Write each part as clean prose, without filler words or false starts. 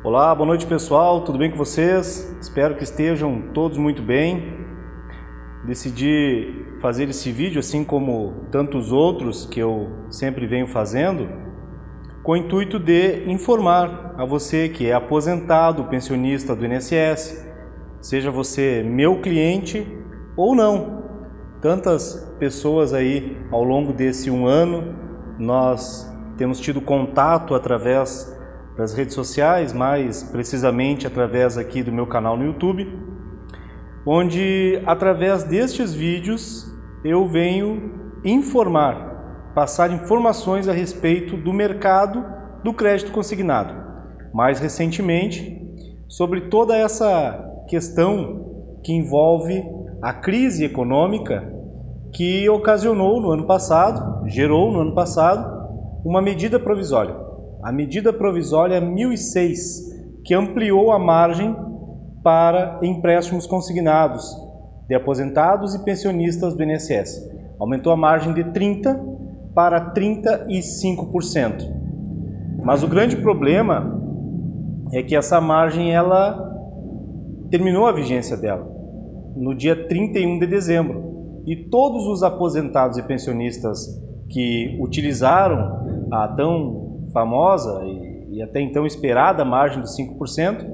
Olá, boa noite pessoal, tudo bem com vocês? Espero que estejam todos muito bem. Decidi fazer esse vídeo, assim como tantos outros que eu sempre venho fazendo, com o intuito de informar a você que é aposentado, pensionista do INSS, seja você meu cliente ou não. Tantas pessoas aí ao longo desse um ano, nós temos tido contato através das redes sociais, mais precisamente através aqui do meu canal no YouTube, onde através destes vídeos eu venho informar, passar informações a respeito do mercado do crédito consignado. Mais recentemente, sobre toda essa questão que envolve a crise econômica que ocasionou no ano passado, gerou no ano passado, uma medida provisória. A medida provisória 1006, que ampliou a margem para empréstimos consignados de aposentados e pensionistas do INSS. Aumentou a margem de 30% para 35%. Mas o grande problema é que essa margem ela terminou a vigência dela no dia 31 de dezembro. E todos os aposentados e pensionistas que utilizaram a tão famosa e até então esperada margem dos 5%,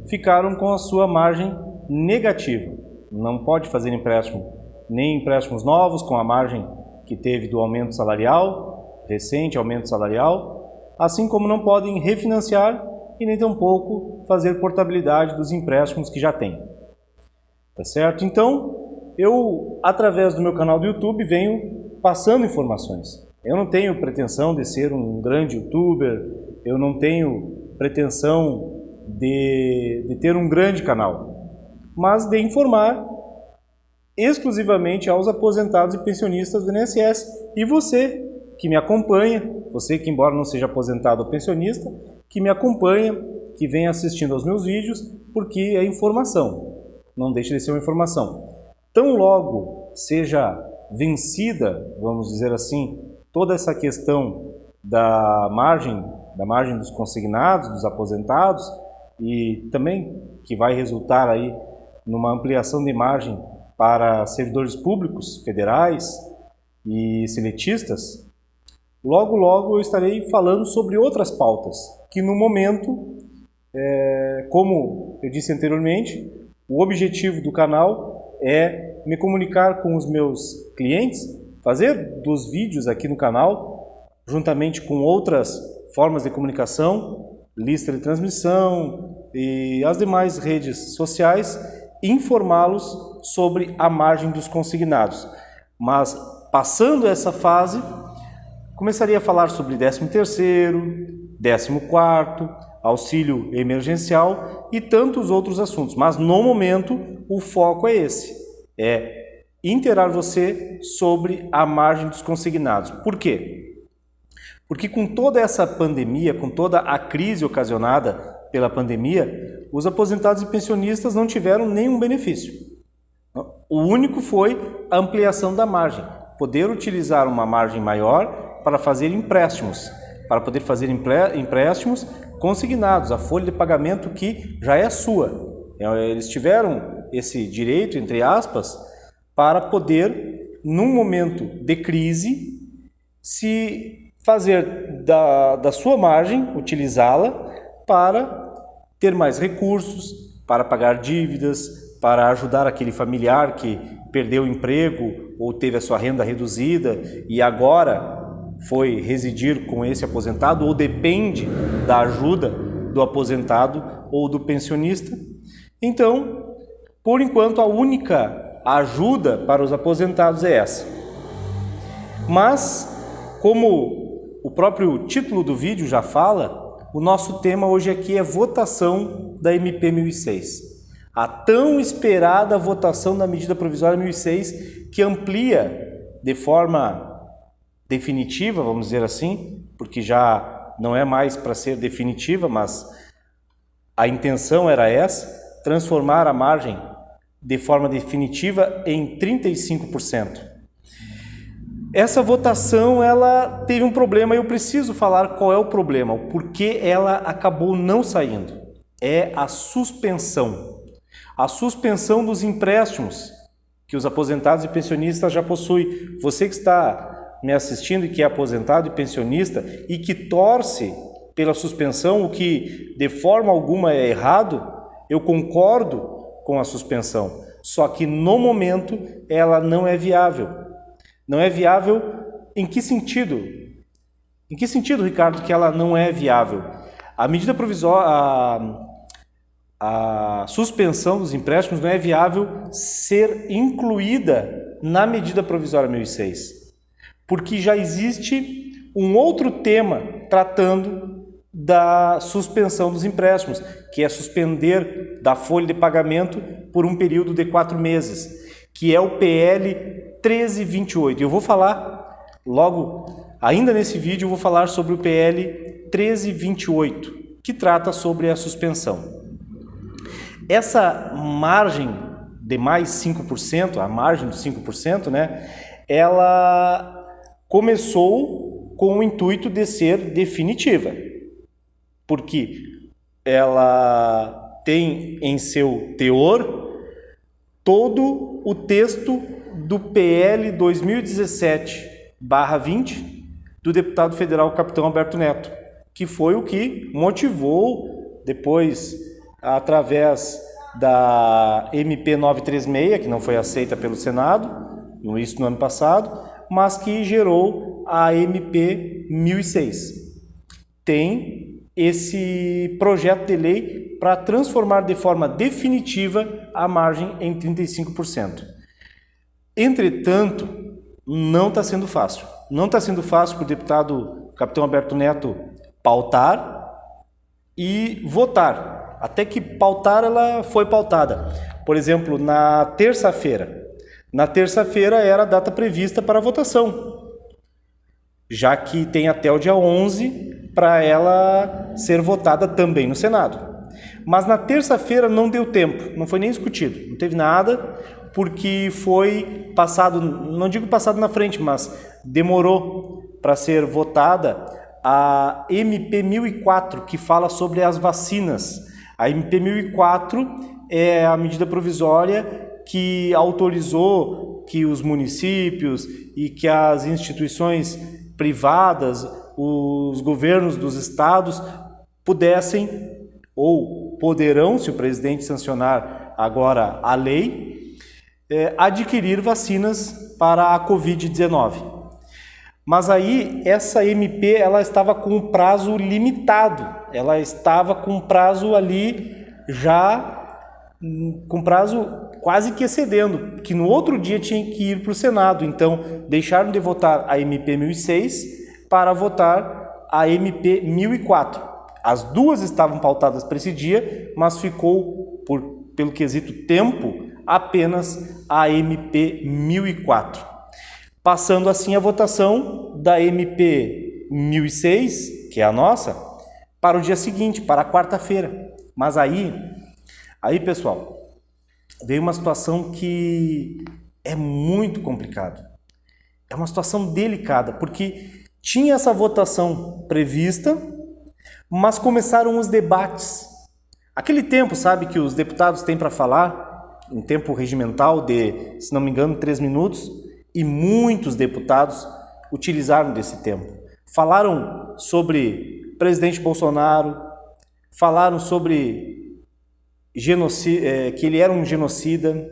ficaram com a sua margem negativa. Não pode fazer empréstimo, nem empréstimos novos com a margem que teve do aumento salarial, recente aumento salarial, assim como não podem refinanciar e nem tampouco fazer portabilidade dos empréstimos que já têm. Tá certo? Então, eu, através do meu canal do YouTube, venho passando informações. Eu não tenho pretensão de ser um grande youtuber, eu não tenho pretensão de ter um grande canal, mas de informar exclusivamente aos aposentados e pensionistas do INSS. E você que me acompanha, você que embora não seja aposentado ou pensionista, que me acompanha, que vem assistindo aos meus vídeos, porque é informação, não deixe de ser uma informação. Tão logo seja vencida, vamos dizer assim, toda essa questão da margem dos consignados, dos aposentados, e também que vai resultar aí numa ampliação de margem para servidores públicos, federais e seletistas, logo eu estarei falando sobre outras pautas, que no momento, como eu disse anteriormente, o objetivo do canal é me comunicar com os meus clientes, fazer dos vídeos aqui no canal, juntamente com outras formas de comunicação, lista de transmissão e as demais redes sociais, informá-los sobre a margem dos consignados. Mas, passando essa fase, começaria a falar sobre 13º, 14º, auxílio emergencial e tantos outros assuntos. Mas, no momento, o foco é esse, inteirar você sobre a margem dos consignados. Por quê? Porque com toda essa pandemia, com toda a crise ocasionada pela pandemia, os aposentados e pensionistas não tiveram nenhum benefício. O único foi a ampliação da margem, poder utilizar uma margem maior para fazer empréstimos, para poder fazer empréstimos consignados, a folha de pagamento que já é sua. Eles tiveram esse direito, entre aspas, para poder, num momento de crise, se fazer da sua margem, utilizá-la para ter mais recursos, para pagar dívidas, para ajudar aquele familiar que perdeu o emprego ou teve a sua renda reduzida e agora foi residir com esse aposentado ou depende da ajuda do aposentado ou do pensionista. Então, por enquanto, a única ajuda para os aposentados é essa. Mas, como o próprio título do vídeo já fala, o nosso tema hoje aqui é votação da MP 1006. A tão esperada votação da medida provisória 1006, que amplia de forma definitiva, vamos dizer assim, porque já não é mais para ser definitiva, mas a intenção era essa, transformar a margem de forma definitiva em 35%. Essa votação ela teve um problema e eu preciso falar qual é o problema, o porquê ela acabou não saindo. é a suspensão. A suspensão dos empréstimos que os aposentados e pensionistas já possuem. Você que está me assistindo e que é aposentado e pensionista e que torce pela suspensão, o que de forma alguma é errado, eu concordo com a suspensão. Só que no momento ela não é viável. Não é viável em que sentido? Em que sentido, Ricardo, que ela não é viável? A medida provisória, a suspensão dos empréstimos não é viável ser incluída na medida provisória 1006, porque já existe um outro tema tratando da suspensão dos empréstimos, que é suspender da folha de pagamento por um período de 4 meses, que é o PL 1328. Eu vou falar logo, ainda nesse vídeo, eu vou falar sobre o PL 1328, que trata sobre a suspensão. Essa margem de mais 5%, a margem dos 5%, né, ela começou com o intuito de ser definitiva, porque ela tem em seu teor todo o texto do PL 2017/20 do deputado federal Capitão Alberto Neto, que foi o que motivou depois, através da MP 936, que não foi aceita pelo Senado, no início do ano passado, mas que gerou a MP 1006. Tem esse projeto de lei para transformar de forma definitiva a margem em 35%. Entretanto, não está sendo fácil. Não está sendo fácil para o deputado Capitão Alberto Neto pautar e votar. Até que pautar, ela foi pautada. Por exemplo, na terça-feira. Na terça-feira era a data prevista para a votação, já que tem até o dia 11 para ela ser votada também no Senado. Mas na terça-feira não deu tempo, não foi nem discutido, não teve nada, porque foi passado, não digo passado na frente, mas demorou para ser votada a MP 1004, que fala sobre as vacinas. A MP 1004 é a medida provisória que autorizou que os municípios e que as instituições privadas, os governos dos estados, pudessem ou poderão, se o presidente sancionar agora a lei, adquirir vacinas para a Covid-19. Mas aí essa MP ela estava com um prazo limitado, ela estava com um prazo ali já, com prazo quase que excedendo, que no outro dia tinha que ir para o Senado. Então deixaram de votar a MP 1006 para votar a MP 1004. As duas estavam pautadas para esse dia, mas ficou, pelo quesito tempo, apenas a MP 1004. Passando assim a votação da MP 1006, que é a nossa, para o dia seguinte, para a quarta-feira. Mas aí, pessoal, veio uma situação que é muito complicada. É uma situação delicada, porque tinha essa votação prevista, mas começaram os debates. Aquele tempo, sabe, que os deputados têm para falar, em tempo regimental de, se não me engano, 3 minutos, e muitos deputados utilizaram desse tempo. Falaram sobre presidente Bolsonaro, falaram sobre que ele era um genocida,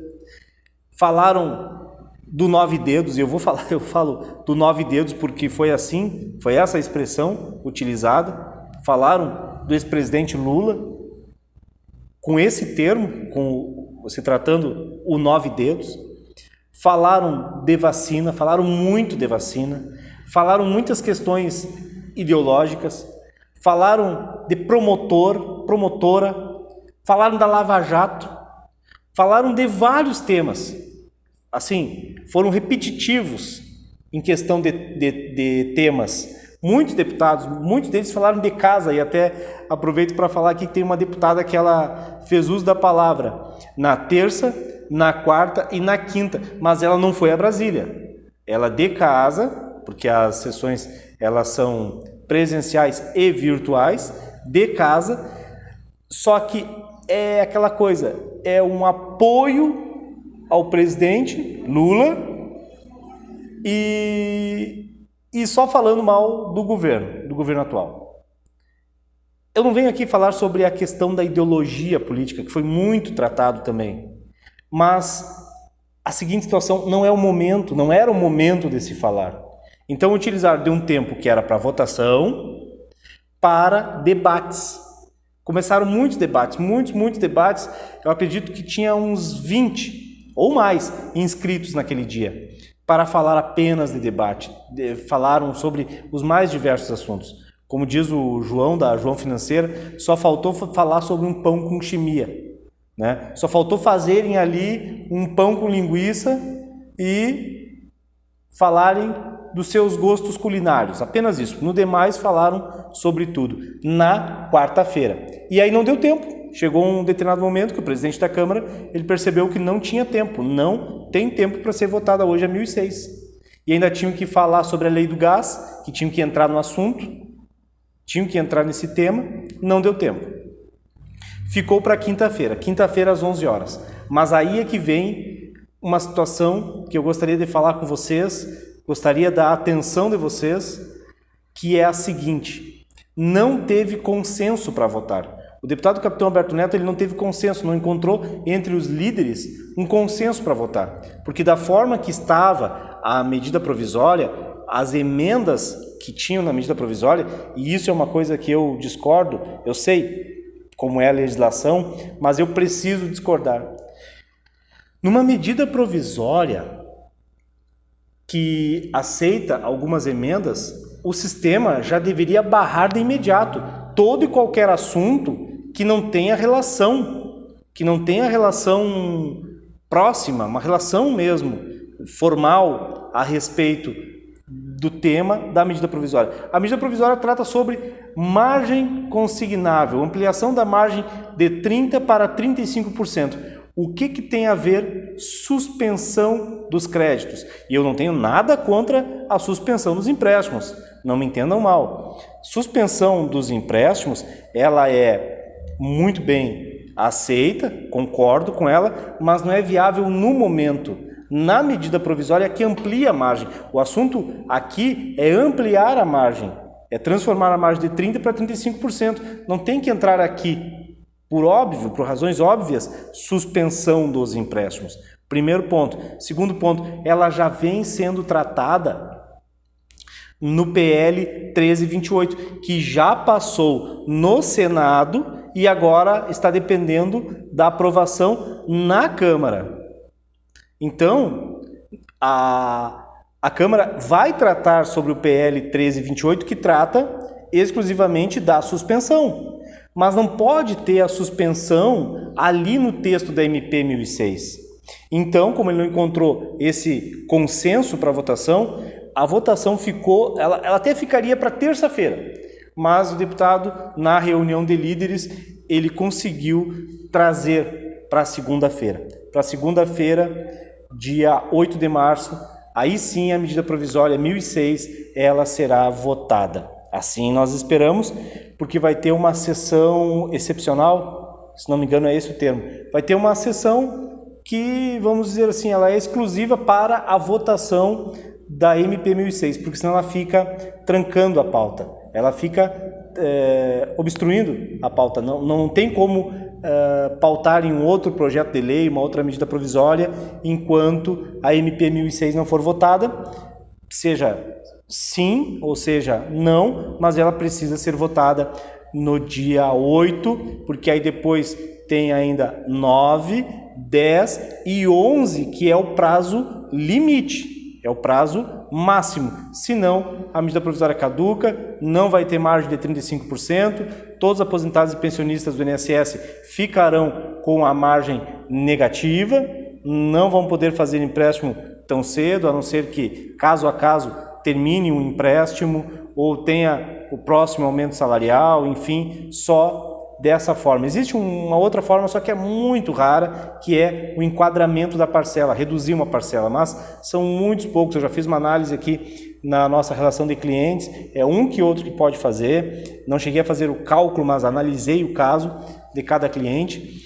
falaram do 9 dedos, e eu falo do 9 dedos porque foi assim, foi essa a expressão utilizada. Falaram do ex-presidente Lula com esse termo, se tratando o 9 dedos. Falaram de vacina, falaram muito de vacina, falaram muitas questões ideológicas, falaram de promotora, falaram da Lava Jato, falaram de vários temas. Assim, foram repetitivos em questão de temas. Muitos deputados, muitos deles falaram de casa, e até aproveito para falar aqui que tem uma deputada que ela fez uso da palavra na terça, na quarta e na quinta, mas ela não foi a Brasília. Ela de casa, porque as sessões elas são presenciais e virtuais, de casa, Só que é aquela coisa, é um apoio ao presidente Lula e só falando mal do governo atual. Eu não venho aqui falar sobre a questão da ideologia política, que foi muito tratado também, mas a seguinte situação não era o momento de se falar. Então utilizar de um tempo que era para votação para debates. Começaram muitos debates. Eu acredito que tinha uns 20 ou mais inscritos naquele dia para falar apenas de debate. Falaram sobre os mais diversos assuntos. Como diz o João, da João Financeira, só faltou falar sobre um pão com chimia, né? Só faltou fazerem ali um pão com linguiça e falarem dos seus gostos culinários, apenas isso. No demais falaram sobre tudo, na quarta-feira. E aí não deu tempo. Chegou um determinado momento que o presidente da Câmara ele percebeu que não tinha tempo, não tem tempo para ser votada hoje a 1006. E ainda tinham que falar sobre a lei do gás, que tinham que entrar no assunto, tinham que entrar nesse tema, não deu tempo. Ficou para quinta-feira às 11 horas. Mas aí é que vem uma situação que eu gostaria de falar com vocês, gostaria da atenção de vocês, que é a seguinte: não teve consenso para votar. O deputado Capitão Alberto Neto ele não teve consenso, não encontrou entre os líderes um consenso para votar, porque da forma que estava a medida provisória, as emendas que tinham na medida provisória, e isso é uma coisa que eu discordo, eu sei como é a legislação, mas eu preciso discordar. Numa medida provisória que aceita algumas emendas, o sistema já deveria barrar de imediato todo e qualquer assunto que não tenha relação próxima, uma relação mesmo formal a respeito do tema da medida provisória. A medida provisória trata sobre margem consignável, ampliação da margem de 30% para 35%. O que tem a ver suspensão dos créditos? E eu não tenho nada contra a suspensão dos empréstimos, não me entendam mal. Suspensão dos empréstimos, ela é muito bem aceita, concordo com ela, mas não é viável no momento. Na medida provisória que amplia a margem. O assunto aqui é ampliar a margem, é transformar a margem de 30% para 35%. Não tem que entrar aqui, por razões óbvias, suspensão dos empréstimos. Primeiro ponto. Segundo ponto, ela já vem sendo tratada no PL 1328, que já passou no Senado e agora está dependendo da aprovação na Câmara. Então, a Câmara vai tratar sobre o PL 1328, que trata exclusivamente da suspensão. Mas não pode ter a suspensão ali no texto da MP 1006. Então, como ele não encontrou esse consenso para a votação ficou, ela até ficaria para terça-feira, mas o deputado, na reunião de líderes, ele conseguiu trazer para segunda-feira. Para segunda-feira, dia 8 de março, aí sim a medida provisória 1006, ela será votada. Assim nós esperamos, porque vai ter uma sessão excepcional, se não me engano é esse o termo, vai ter uma sessão que, vamos dizer assim, ela é exclusiva para a votação da MP 1006, porque senão ela fica trancando a pauta, ela fica obstruindo a pauta, não tem como pautar em um outro projeto de lei, uma outra medida provisória, enquanto a MP 1006 não for votada, seja sim, ou seja, não, mas ela precisa ser votada no dia 8, porque aí depois tem ainda 9, 10 e 11, que é o prazo limite, é o prazo máximo. Senão, a medida provisória caduca, não vai ter margem de 35%, todos os aposentados e pensionistas do INSS ficarão com a margem negativa, não vão poder fazer empréstimo tão cedo, a não ser que, caso a caso, termine um empréstimo ou tenha o próximo aumento salarial, enfim, só dessa forma. Existe uma outra forma, só que é muito rara, que é o enquadramento da parcela, reduzir uma parcela, mas são muitos poucos. Eu já fiz uma análise aqui na nossa relação de clientes, é um que outro que pode fazer. Não cheguei a fazer o cálculo, mas analisei o caso de cada cliente.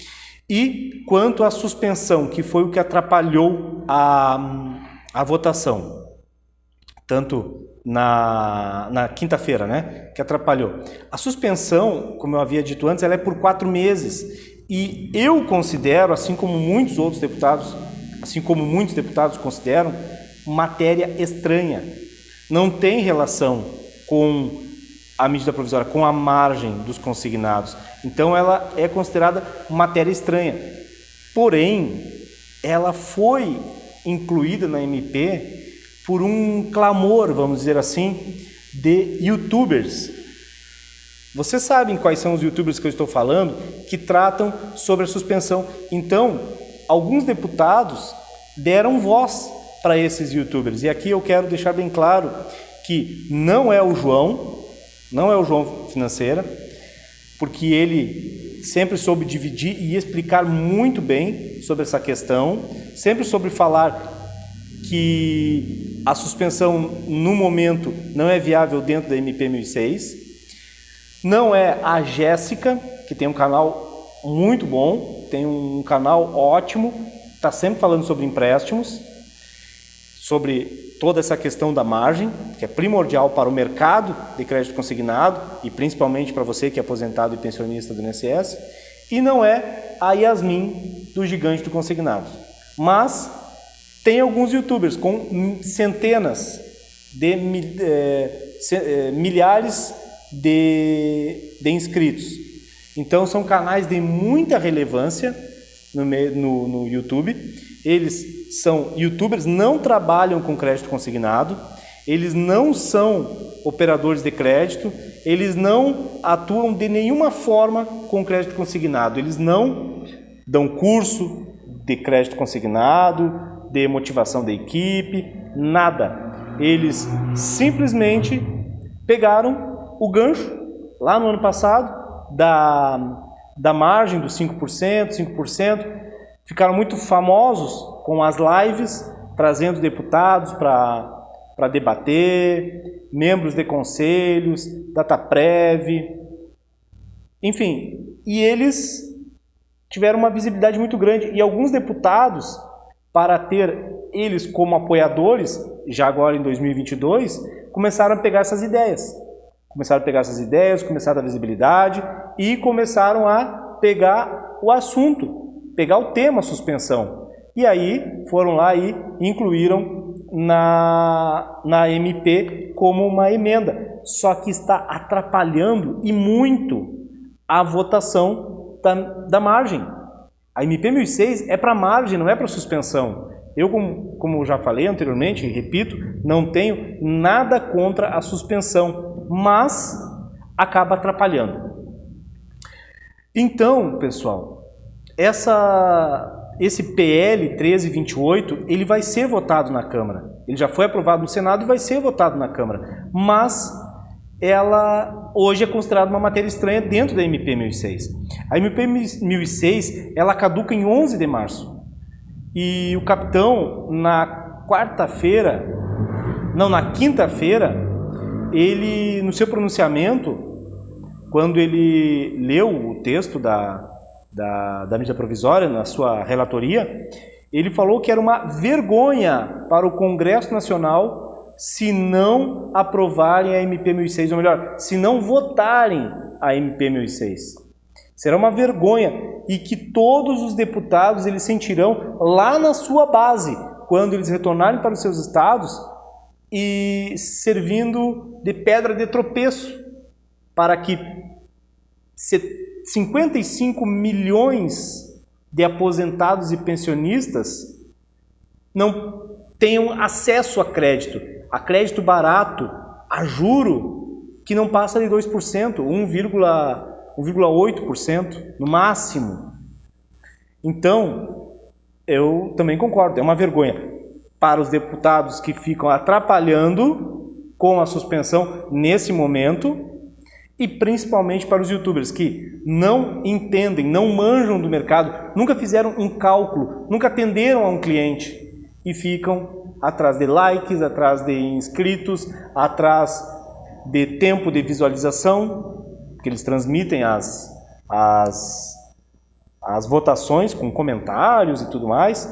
E quanto à suspensão, que foi o que atrapalhou a votação, tanto na quinta-feira, né, que atrapalhou. A suspensão, como eu havia dito antes, ela é por 4 meses. E eu considero, assim como muitos deputados consideram, matéria estranha. Não tem relação com a medida provisória, com a margem dos consignados. Então ela é considerada matéria estranha. Porém, ela foi incluída na MP por um clamor, vamos dizer assim, de youtubers. Vocês sabem quais são os youtubers que eu estou falando, que tratam sobre a suspensão. Então, alguns deputados deram voz para esses youtubers. E aqui eu quero deixar bem claro que não é o João Financeira, porque ele sempre soube dividir e explicar muito bem sobre essa questão, sempre soube falar que a suspensão no momento não é viável dentro da MP 1006. Não é a Jéssica, que tem um canal muito bom, tem um canal ótimo, está sempre falando sobre empréstimos, sobre toda essa questão da margem, que é primordial para o mercado de crédito consignado e principalmente para você que é aposentado e pensionista do INSS, e não é a Yasmin do Gigante do Consignado. Mas tem alguns youtubers com centenas de milhares de inscritos. Então são canais de muita relevância no YouTube. Eles são youtubers, não trabalham com crédito consignado, eles não são operadores de crédito, eles não atuam de nenhuma forma com crédito consignado, eles não dão curso de crédito consignado, de motivação da equipe, nada. Eles simplesmente pegaram o gancho lá no ano passado da margem dos 5%, ficaram muito famosos com as lives, trazendo deputados para debater, membros de conselhos, Dataprev, enfim, e eles tiveram uma visibilidade muito grande, e alguns deputados, para ter eles como apoiadores, já agora em 2022, começaram a pegar essas ideias. Começaram a dar visibilidade e começaram a pegar o assunto, pegar o tema suspensão. E aí foram lá e incluíram na MP como uma emenda. Só que está atrapalhando e muito a votação da margem. A MP 1006 é para margem, não é para suspensão. Eu, como já falei anteriormente, e repito, não tenho nada contra a suspensão, mas acaba atrapalhando. Então, pessoal, esse PL 1328, ele vai ser votado na Câmara. Ele já foi aprovado no Senado e vai ser votado na Câmara. Mas ela hoje é considerada uma matéria estranha dentro da MP 1006. A MP 1006, ela caduca em 11 de março. E o capitão, na quinta-feira, ele, no seu pronunciamento, quando ele leu o texto da medida provisória, na sua relatoria, ele falou que era uma vergonha para o Congresso Nacional se não aprovarem a MP 1006, ou melhor, se não votarem a MP 1006. Será uma vergonha e que todos os deputados eles sentirão lá na sua base, quando eles retornarem para os seus estados e servindo de pedra de tropeço para que 55 milhões de aposentados e pensionistas não tenham acesso a crédito barato, a juro, que não passa de 2%, 1,8% no máximo. Então, eu também concordo, é uma vergonha para os deputados que ficam atrapalhando com a suspensão nesse momento e principalmente para os youtubers que não entendem, não manjam do mercado, nunca fizeram um cálculo, nunca atenderam a um cliente e ficam atrás de likes, atrás de inscritos, atrás de tempo de visualização, que eles transmitem as votações com comentários e tudo mais,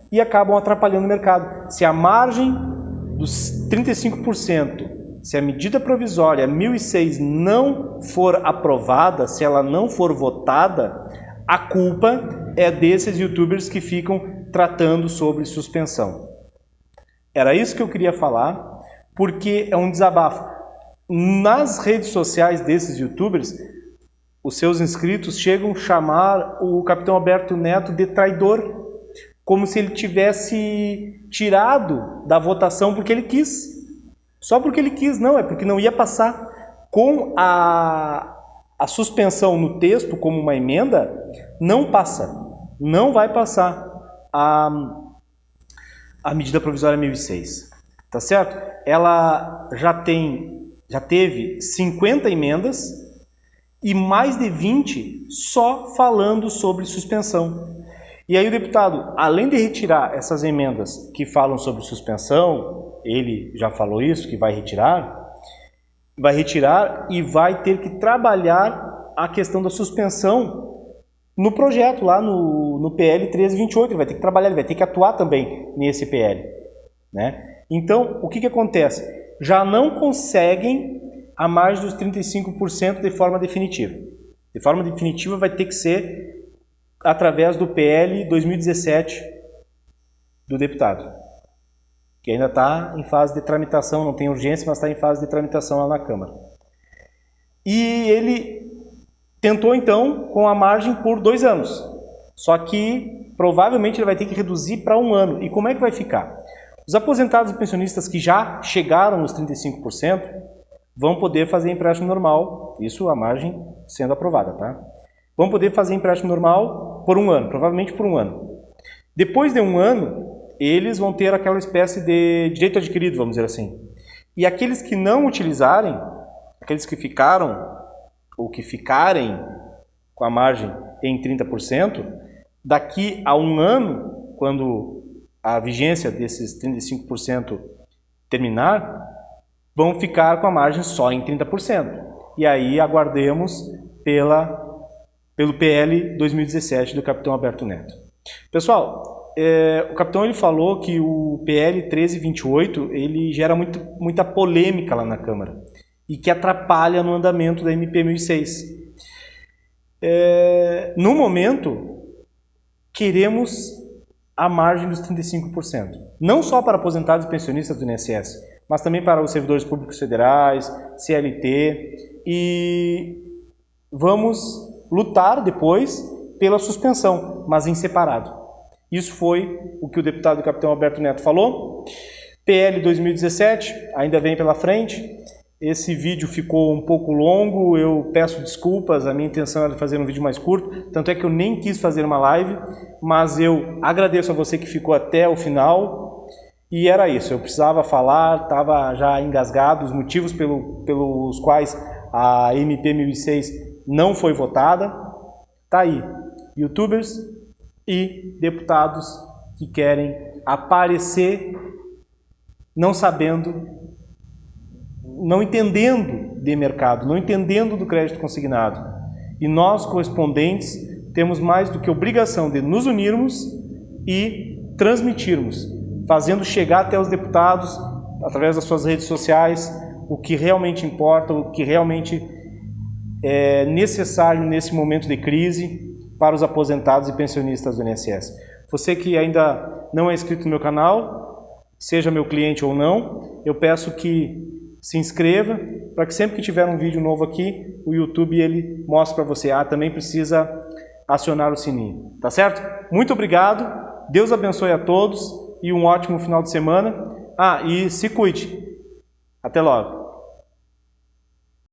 e acabam atrapalhando o mercado. Se a margem dos 35%, se a medida provisória 1006 não for aprovada, se ela não for votada, a culpa é desses youtubers que ficam tratando sobre suspensão. Era isso que eu queria falar, porque é um desabafo. Nas redes sociais desses youtubers, os seus inscritos chegam a chamar o Capitão Alberto Neto de traidor, como se ele tivesse tirado da votação porque ele quis. Só porque ele quis, não, é porque não ia passar. Com a suspensão no texto como uma emenda, não passa, não vai passar a medida provisória 1006, tá certo? Ela já teve 50 emendas e mais de 20 só falando sobre suspensão. E aí o deputado, além de retirar essas emendas que falam sobre suspensão, ele já falou isso, que vai retirar e vai ter que trabalhar a questão da suspensão no projeto, lá no PL 1328, ele vai ter que trabalhar, ele vai ter que atuar também nesse PL, né? Então, o que acontece? Já não conseguem a margem dos 35% de forma definitiva. De forma definitiva vai ter que ser através do PL 2017 do deputado, que ainda está em fase de tramitação, não tem urgência, mas está em fase de tramitação lá na Câmara. E ele tentou, então, com a margem por 2 anos. Só que, provavelmente, ele vai ter que reduzir para 1 ano. E como é que vai ficar? Os aposentados e pensionistas que já chegaram nos 35% vão poder fazer empréstimo normal, isso a margem sendo aprovada, tá? Vão poder fazer empréstimo normal por 1 ano, provavelmente por 1 ano. Depois de 1 ano, eles vão ter aquela espécie de direito adquirido, vamos dizer assim. E aqueles que não utilizarem, aqueles que ficaram ou que ficarem com a margem em 30%, daqui a 1 ano, quando a vigência desses 35% terminar, vão ficar com a margem só em 30%. E aí aguardemos pelo PL 2017 do Capitão Alberto Neto. Pessoal, o Capitão ele falou que o PL 1328 ele gera muita polêmica lá na Câmara e que atrapalha no andamento da MP 1006. No momento, queremos a margem dos 35%. Não só para aposentados e pensionistas do INSS, mas também para os servidores públicos federais, CLT, e vamos lutar depois pela suspensão, mas em separado. Isso foi o que o deputado Capitão Alberto Neto falou. PL 2017 ainda vem pela frente. Esse vídeo ficou um pouco longo, eu peço desculpas, a minha intenção era fazer um vídeo mais curto, tanto é que eu nem quis fazer uma live, mas eu agradeço a você que ficou até o final, e era isso, eu precisava falar, estava já engasgado, os motivos pelos quais a MP 1006 não foi votada, tá aí, youtubers e deputados que querem aparecer não sabendo, não entendendo de mercado, não entendendo do crédito consignado. E nós, correspondentes, temos mais do que obrigação de nos unirmos e transmitirmos, fazendo chegar até os deputados, através das suas redes sociais, o que realmente importa, o que realmente é necessário nesse momento de crise para os aposentados e pensionistas do INSS. Você que ainda não é inscrito no meu canal, seja meu cliente ou não, eu peço que se inscreva, para que sempre que tiver um vídeo novo aqui, o YouTube ele mostre para você, também precisa acionar o sininho, tá certo? Muito obrigado, Deus abençoe a todos e um ótimo final de semana. E se cuide. Até logo.